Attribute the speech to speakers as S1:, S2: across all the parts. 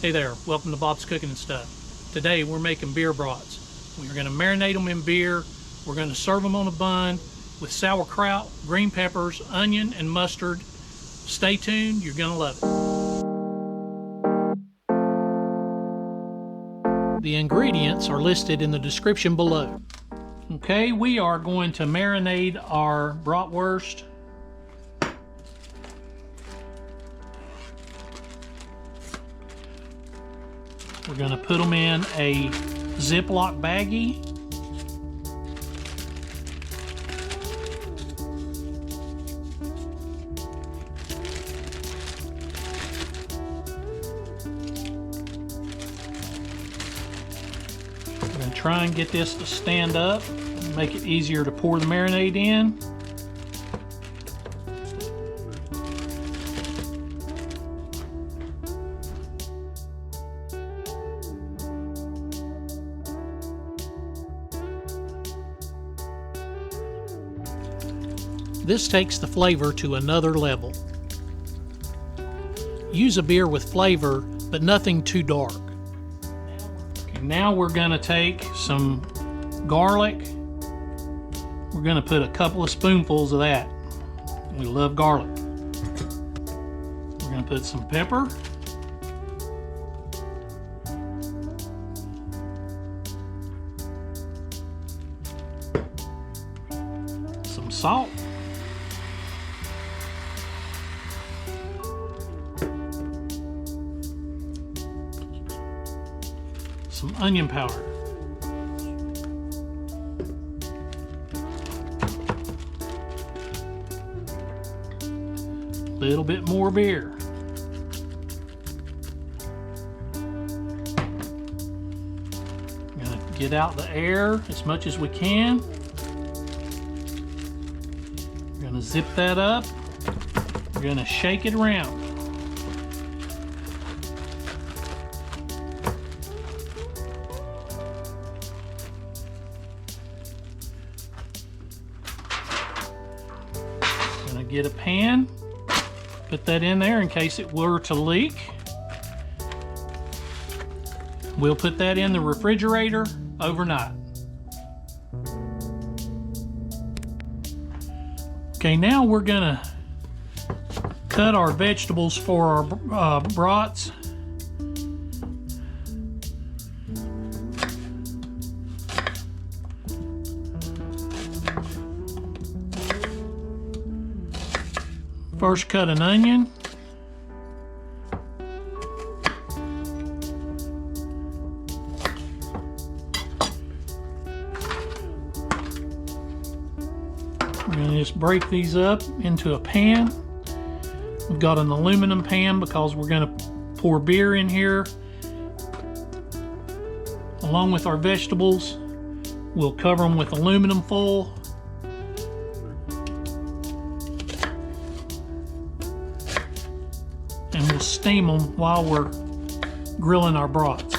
S1: Hey there, welcome to Bob's Cooking and Stuff. Today we're making beer brats. We're going to marinate them in beer. We're going to serve them on a bun with sauerkraut, green peppers, onion, and mustard. Stay tuned, you're going to love it. The ingredients are listed in the description below. Okay, we are going to marinate our bratwurst. We're going to put them in a Ziploc baggie. We're going to try and get this to stand up, make it easier to pour the marinade in. This takes the flavor to another level. Use a beer with flavor, but nothing too dark. Okay, now we're going to take some garlic. We're going to put a couple of spoonfuls of that. We love garlic. We're going to put some pepper. Some salt. Some onion powder. A little bit more beer. I'm gonna get out the air as much as we can. We're gonna zip that up. We're gonna shake it around. Get a pan, put that in there in case it were to leak. We'll put that in the refrigerator overnight. Okay, now we're gonna cut our vegetables for our brats. First, cut an onion. We're going to just break these up into a pan. We've got an aluminum pan because we're going to pour beer in here. Along with our vegetables, we'll cover them with aluminum foil. And we'll steam them while we're grilling our brats.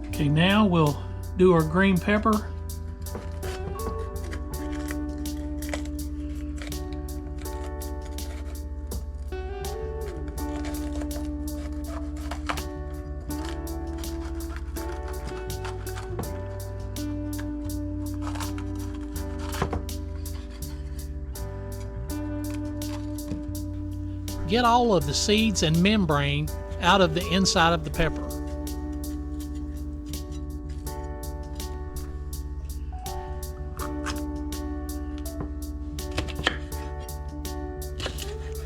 S1: Okay, now we'll do our green pepper. Get all of the seeds and membrane out of the inside of the pepper.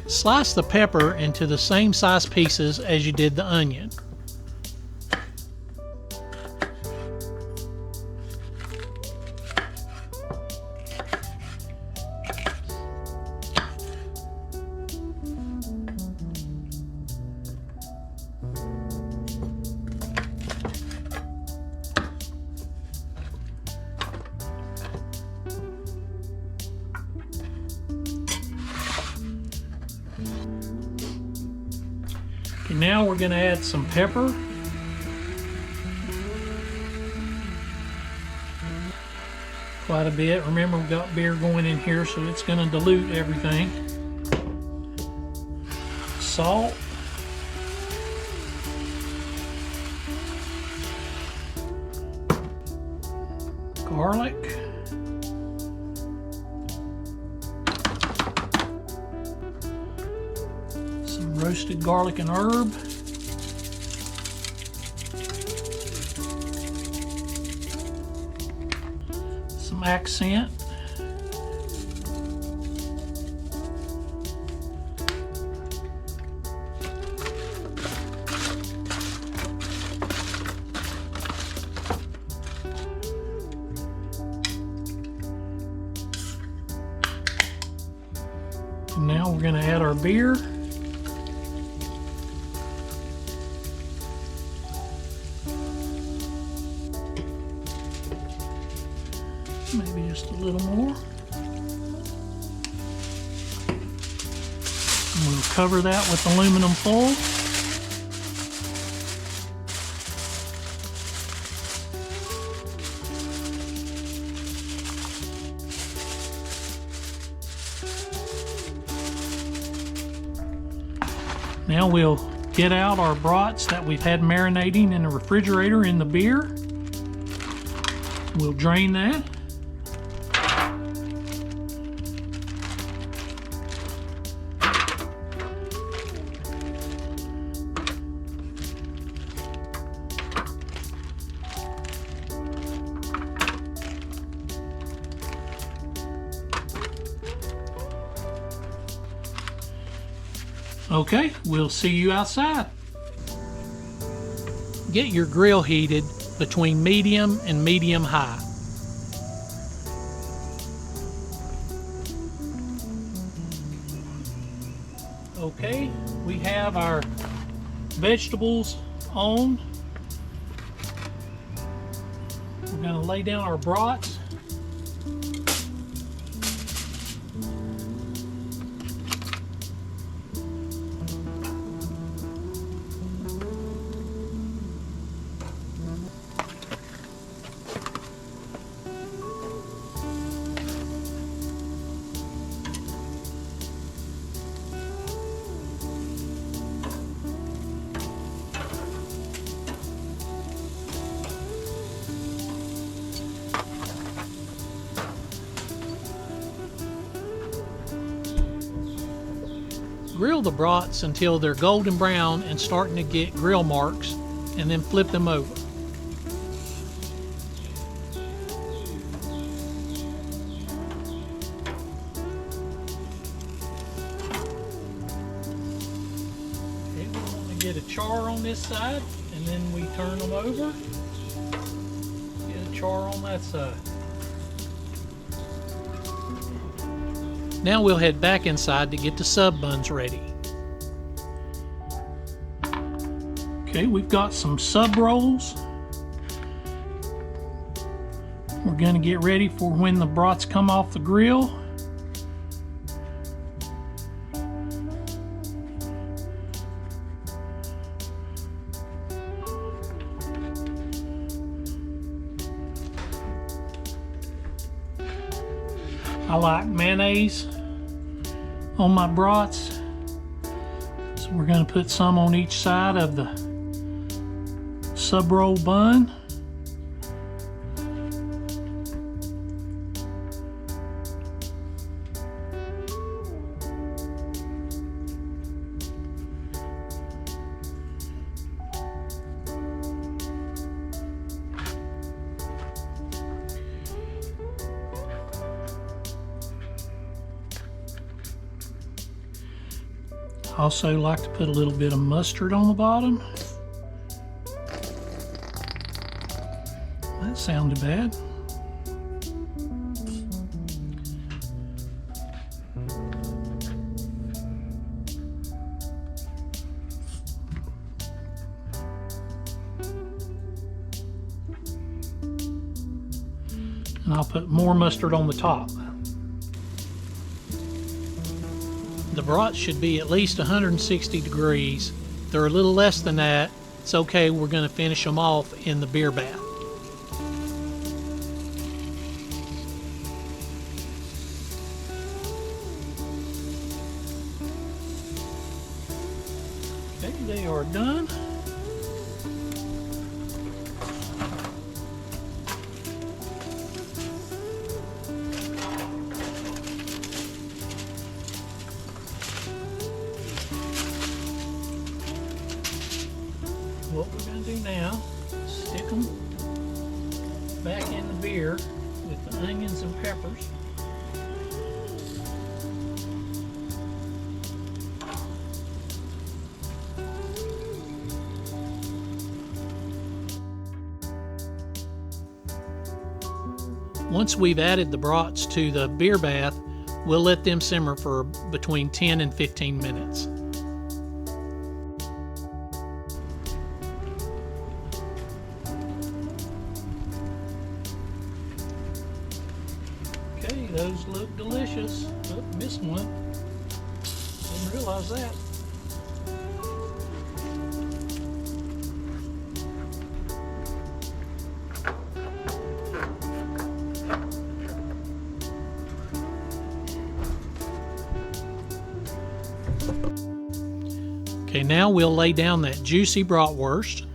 S1: Slice the pepper into the same size pieces as you did the onion. Okay, now we're going to add some pepper. Quite a bit. Remember, we've got beer going in here, so it's going to dilute everything. Salt. Garlic. Some roasted garlic and herb. Some accent. And now we're going to add our beer. Maybe just a little more. And we'll cover that with aluminum foil. Now we'll get out our brats that we've had marinating in the refrigerator in the beer. We'll drain that. Okay, we'll see you outside. Get your grill heated between medium and medium high. Okay, we have our vegetables on. We're going to lay down our brats. Grill the brats until they're golden brown and starting to get grill marks, and then flip them over. Okay, we want to get a char on this side, and then we turn them over. Get a char on that side. Now we'll head back inside to get the sub buns ready. Okay, we've got some sub rolls. We're going to get ready for when the brats come off the grill. I like mayonnaise on my brats, so we're going to put some on each side of the sub roll bun. Also like to put a little bit of mustard on the bottom. That sounded bad. And I'll put more mustard on the top. The brats should be at least 160 degrees they're a little less than that, it's okay. We're going to finish them off in the beer bath. Okay, they are done. What we're going to do now, stick them back in the beer with the onions and peppers. Once we've added the brats to the beer bath, we'll let them simmer for between 10 and 15 minutes. Okay, those look delicious. Oh, missed one. Didn't realize that. Okay, now we'll lay down that juicy bratwurst.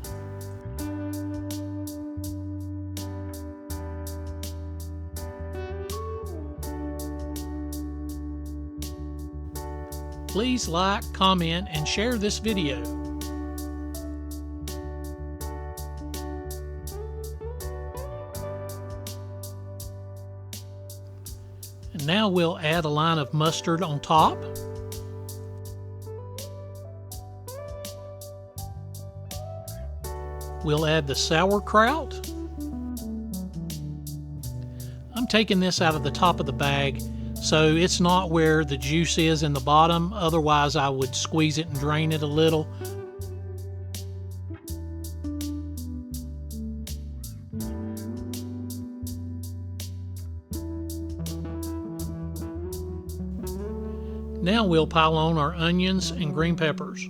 S1: Please like, comment, and share this video. And now we'll add a line of mustard on top. We'll add the sauerkraut. I'm taking this out of the top of the bag, so it's not where the juice is in the bottom. Otherwise, I would squeeze it and drain it a little. Now we'll pile on our onions and green peppers.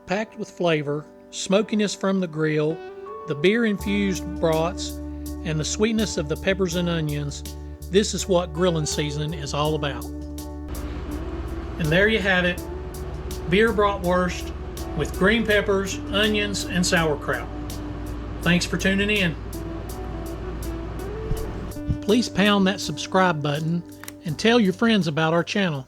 S1: Packed with flavor, smokiness from the grill, the beer-infused brats, and the sweetness of the peppers and onions, this is what grilling season is all about. And there you have it, beer bratwurst with green peppers, onions, and sauerkraut. Thanks for tuning in. Please pound that subscribe button and tell your friends about our channel.